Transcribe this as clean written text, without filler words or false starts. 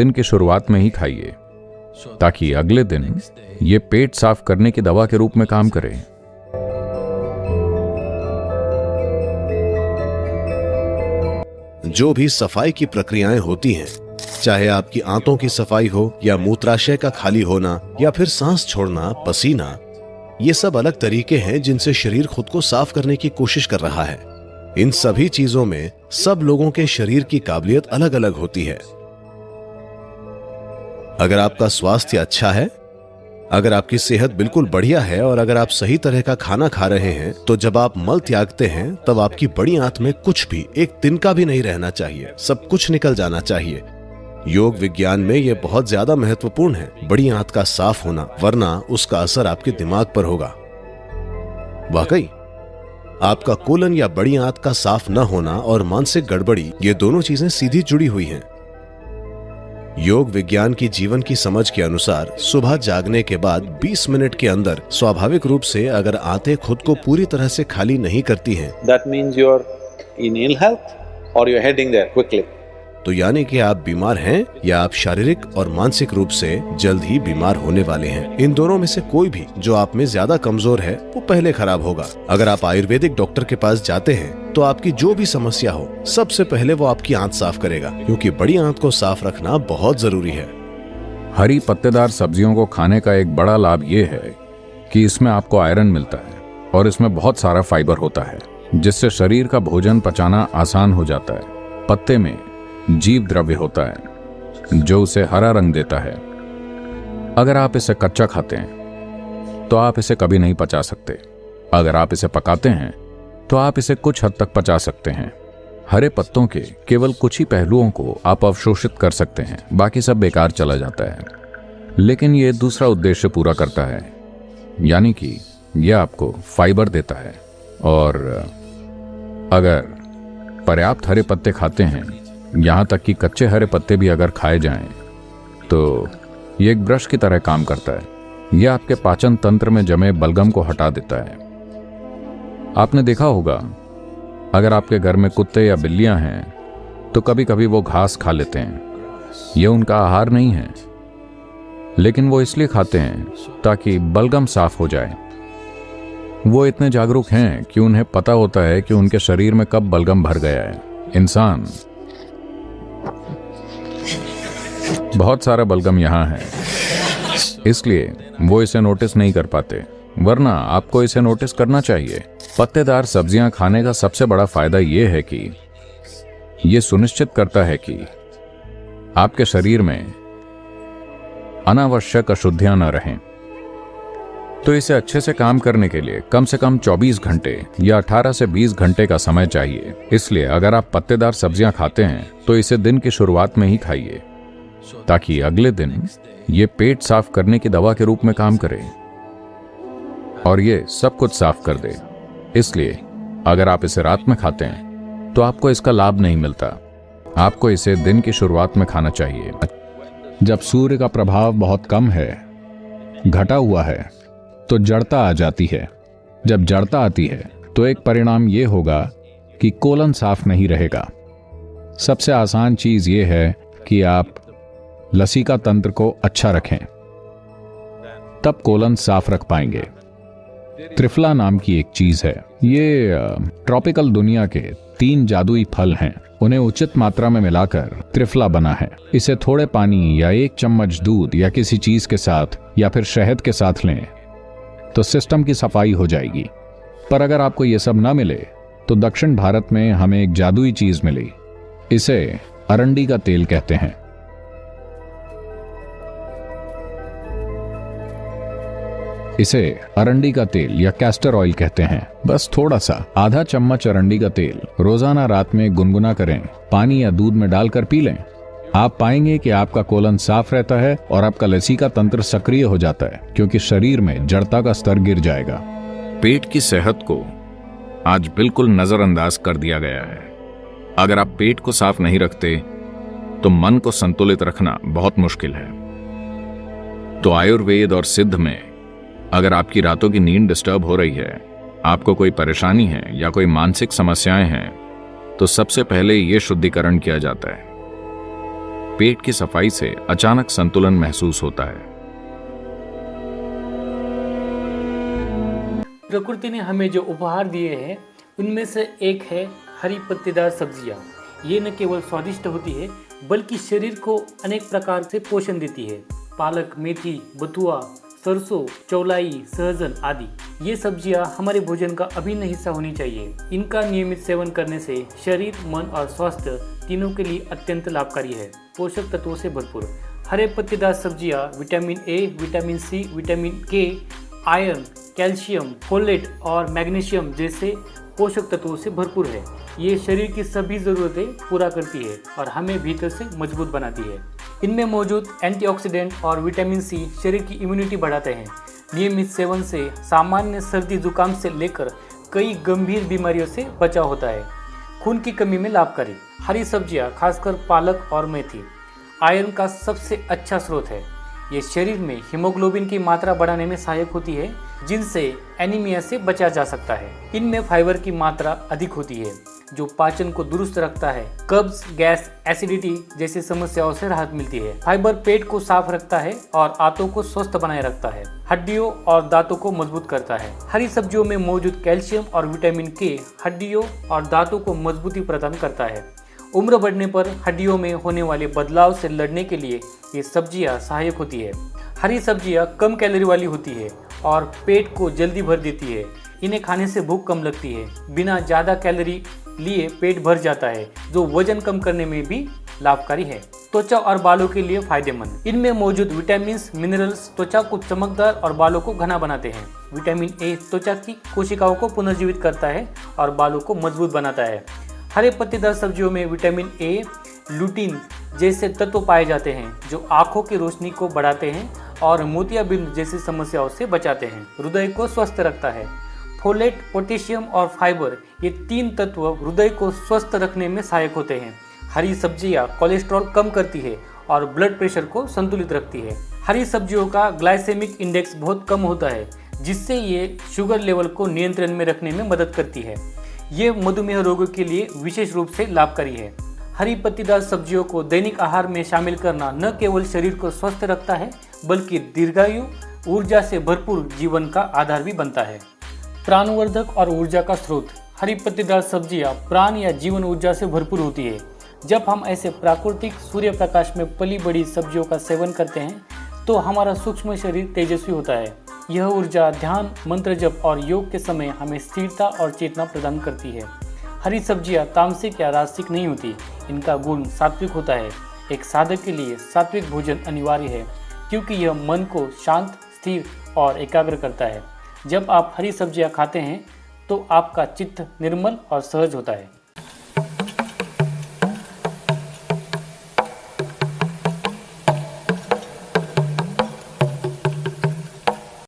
दिन की शुरुआत में ही खाइए ताकि अगले दिन ये पेट साफ करने की दवा के रूप में काम करे। जो भी सफाई की प्रक्रियाएं होती हैं, चाहे आपकी आंतों की सफाई हो या मूत्राशय का खाली होना या फिर सांस छोड़ना, पसीना, ये सब अलग तरीके हैं जिनसे शरीर खुद को साफ करने की कोशिश कर रहा है। इन सभी चीजों में सब लोगों के शरीर की काबिलियत अलग अलग होती है। अगर आपका स्वास्थ्य अच्छा है, अगर आपकी सेहत बिल्कुल बढ़िया है और अगर आप सही तरह का खाना खा रहे हैं, तो जब आप मल त्यागते हैं तब आपकी बड़ी आंत में कुछ भी, एक तिनका भी नहीं रहना चाहिए, सब कुछ निकल जाना चाहिए। योग विज्ञान में यह बहुत ज्यादा महत्वपूर्ण है, बड़ी आंत का साफ होना, वरना उसका असर आपके दिमाग पर होगा। वाकई आपका कोलन या बड़ी आंत का साफ न होना और मानसिक गड़बड़ी, ये दोनों चीजें सीधी जुड़ी हुई हैं। योग विज्ञान की जीवन की समझ के अनुसार सुबह जागने के बाद 20 मिनट के अंदर स्वाभाविक रूप से अगर आंतें खुद को पूरी तरह से खाली नहीं करती हैं, that means you're in ill health or you're heading there quickly. तो यानी कि आप बीमार हैं या आप शारीरिक और मानसिक रूप से जल्द ही बीमार होने वाले हैं। इन दोनों में से कोई भी जो आप में ज्यादा कमजोर है वो पहले खराब होगा। अगर आप आयुर्वेदिक डॉक्टर के पास जाते हैं तो आपकी जो भी समस्या हो, सबसे पहले वो आपकी आंत साफ करेगा, क्योंकि बड़ी आंत को साफ रखना बहुत जरूरी है। हरी पत्तेदार सब्जियों को खाने का एक बड़ा लाभ ये है कि इसमें आपको आयरन मिलता है और इसमें बहुत सारा फाइबर होता है, जिससे शरीर का भोजन पचाना आसान हो जाता है। पत्ते में जीव द्रव्य होता है जो उसे हरा रंग देता है। अगर आप इसे कच्चा खाते हैं तो आप इसे कभी नहीं पचा सकते। अगर आप इसे पकाते हैं तो आप इसे कुछ हद तक पचा सकते हैं। हरे पत्तों के केवल कुछ ही पहलुओं को आप अवशोषित कर सकते हैं, बाकी सब बेकार चला जाता है। लेकिन यह दूसरा उद्देश्य पूरा करता है, यानी कि यह आपको फाइबर देता है। और अगर पर्याप्त हरे पत्ते खाते हैं, यहां तक कि कच्चे हरे पत्ते भी अगर खाए जाएं, तो ये एक ब्रश की तरह काम करता है। यह आपके पाचन तंत्र में जमे बलगम को हटा देता है। आपने देखा होगा, अगर आपके घर में कुत्ते या बिल्लियां हैं तो कभी कभी वो घास खा लेते हैं। यह उनका आहार नहीं है, लेकिन वो इसलिए खाते हैं ताकि बलगम साफ हो जाए। वो इतने जागरूक हैं कि उन्हें पता होता है कि उनके शरीर में कब बलगम भर गया है। इंसान बहुत सारा बलगम यहां है, इसलिए वो इसे नोटिस नहीं कर पाते, वरना आपको इसे नोटिस करना चाहिए। पत्तेदार सब्जियां खाने का सबसे बड़ा फायदा यह है कि यह सुनिश्चित करता है कि आपके शरीर में अनावश्यक अशुद्धियां न रहें। तो इसे अच्छे से काम करने के लिए कम से कम 24 घंटे या 18 से 20 घंटे का समय चाहिए। इसलिए अगर आप पत्तेदार सब्जियां खाते हैं तो इसे दिन की शुरुआत में ही खाइए ताकि अगले दिन ये पेट साफ करने की दवा के रूप में काम करे और ये सब कुछ साफ कर दे। इसलिए अगर आप इसे रात में खाते हैं तो आपको इसका लाभ नहीं मिलता। आपको इसे दिन की शुरुआत में खाना चाहिए, जब सूर्य का प्रभाव बहुत कम है, घटा हुआ है, तो जड़ता आ जाती है। जब जड़ता आती है तो एक परिणाम यह होगा कि कोलन साफ नहीं रहेगा। सबसे आसान चीज यह है कि आप लसीका तंत्र को अच्छा रखें, तब कोलन साफ रख पाएंगे। त्रिफला नाम की एक चीज है। ये ट्रॉपिकल दुनिया के 3 जादुई फल हैं। उन्हें उचित मात्रा में मिलाकर त्रिफला बना है। इसे थोड़े पानी या 1 चम्मच दूध या किसी चीज के साथ या फिर शहद के साथ लें तो सिस्टम की सफाई हो जाएगी। पर अगर आपको ये सब ना मिले तो दक्षिण भारत में हमें एक जादुई चीज मिली। इसे अरंडी का तेल कहते हैं। इसे अरंडी का तेल या कैस्टर ऑयल कहते हैं। बस थोड़ा सा, आधा चम्मच अरंडी का तेल रोजाना रात में गुनगुना करें, पानी या दूध में डालकर पी लें। आप पाएंगे कि आपका कोलन साफ रहता है और आपका लसीका तंत्र सक्रिय हो जाता है, क्योंकि शरीर में जड़ता का स्तर गिर जाएगा। पेट की सेहत को आज बिल्कुल नजरअंदाज कर दिया गया है। अगर आप पेट को साफ नहीं रखते तो मन को संतुलित रखना बहुत मुश्किल है। तो आयुर्वेद और सिद्ध में अगर आपकी रातों की नींद डिस्टर्ब हो रही है, आपको कोई परेशानी है या कोई मानसिक समस्याएं हैं, तो सबसे पहले यह शुद्धिकरण किया जाता है। पेट की सफाई से अचानक संतुलन महसूस होता है। प्रकृति ने हमें जो उपहार दिए हैं उनमें से एक है हरी पत्तेदार सब्जियां। ये न केवल स्वादिष्ट होती है बल्कि शरीर को अनेक प्रकार से पोषण देती है। पालक, मेथी, बथुआ, सरसों, चौलाई, सहजन आदि ये सब्जियां हमारे भोजन का अभिन्न हिस्सा होनी चाहिए। इनका नियमित सेवन करने से शरीर, मन और स्वास्थ्य तीनों के लिए अत्यंत लाभकारी है। पोषक तत्वों से भरपूर हरे पत्तेदार सब्जियां vitamin A, vitamin C, vitamin K, iron, calcium, folate और मैग्नीशियम जैसे पोषक तत्वों से भरपूर है। ये शरीर की सभी ज़रूरतें पूरा करती है और हमें भीतर से मजबूत बनाती है। इनमें मौजूद एंटीऑक्सीडेंट और विटामिन सी शरीर की इम्यूनिटी बढ़ाते हैं। नियमित सेवन से सामान्य सर्दी जुकाम से लेकर कई गंभीर बीमारियों से बचाव होता है। खून की कमी में लाभकारी हरी सब्जियां, खासकर पालक और मेथी, आयरन का सबसे अच्छा स्रोत है। ये शरीर में हीमोग्लोबिन की मात्रा बढ़ाने में सहायक होती है, जिनसे एनीमिया से बचा जा सकता है। इनमें फाइबर की मात्रा अधिक होती है, जो पाचन को दुरुस्त रखता है। कब्ज, गैस, एसिडिटी जैसी समस्याओं से राहत मिलती है। फाइबर पेट को साफ रखता है और आंतों को स्वस्थ बनाए रखता है। हड्डियों और दांतों को मजबूत करता है। हरी सब्जियों में मौजूद कैल्शियम और विटामिन के हड्डियों और दांतों को मजबूती प्रदान करता है। उम्र बढ़ने पर हड्डियों में होने वाले बदलाव से लड़ने के लिए ये सब्जियां सहायक होती है। हरी सब्जियां कम कैलोरी वाली होती है और पेट को जल्दी भर देती है। इन्हें खाने से भूख कम लगती है। बिना ज़्यादा कैलोरी लिए पेट भर जाता है, जो वजन कम करने में भी लाभकारी है। त्वचा और बालों के लिए फायदेमंद इनमें मौजूद विटामिन, मिनरल्स त्वचा को चमकदार और बालों को घना बनाते हैं। विटामिन ए त्वचा की कोशिकाओं को पुनर्जीवित करता है और बालों को मजबूत बनाता है। हरे पत्तेदार सब्जियों में विटामिन ए, लुटीन जैसे तत्व पाए जाते हैं, जो आंखों की रोशनी को बढ़ाते हैं और मोतियाबिंद जैसी समस्याओं से बचाते हैं। हृदय को स्वस्थ रखता है। फोलेट, पोटेशियम और फाइबर ये तीन तत्व हृदय को स्वस्थ रखने में सहायक होते हैं। हरी सब्जियां कोलेस्ट्रॉल कम करती है और ब्लड प्रेशर को संतुलित रखती है। हरी सब्जियों का ग्लाइसेमिक इंडेक्स बहुत कम होता है, जिससे ये शुगर लेवल को नियंत्रण में रखने में मदद करती है। ये मधुमेह रोगों के लिए विशेष रूप से लाभकारी है। हरी पत्तेदार सब्जियों को दैनिक आहार में शामिल करना न केवल शरीर को स्वस्थ रखता है बल्कि दीर्घायु, ऊर्जा से भरपूर जीवन का आधार भी बनता है। प्राणवर्धक और ऊर्जा का स्रोत हरी पत्तेदार सब्जियां प्राण या जीवन ऊर्जा से भरपूर होती है। जब हम ऐसे प्राकृतिक सूर्य प्रकाश में पली बड़ी सब्जियों का सेवन करते हैं तो हमारा सूक्ष्म शरीर तेजस्वी होता है। यह ऊर्जा ध्यान, मंत्र जप और योग के समय हमें स्थिरता और चेतना प्रदान करती है। हरी सब्जियां तामसिक या राजसिक नहीं होती। इनका गुण सात्विक होता है। एक साधक के लिए सात्विक भोजन अनिवार्य है, क्योंकि यह मन को शांत, स्थिर और एकाग्र करता है। जब आप हरी सब्जियां खाते हैं तो आपका चित्त निर्मल और सहज होता है।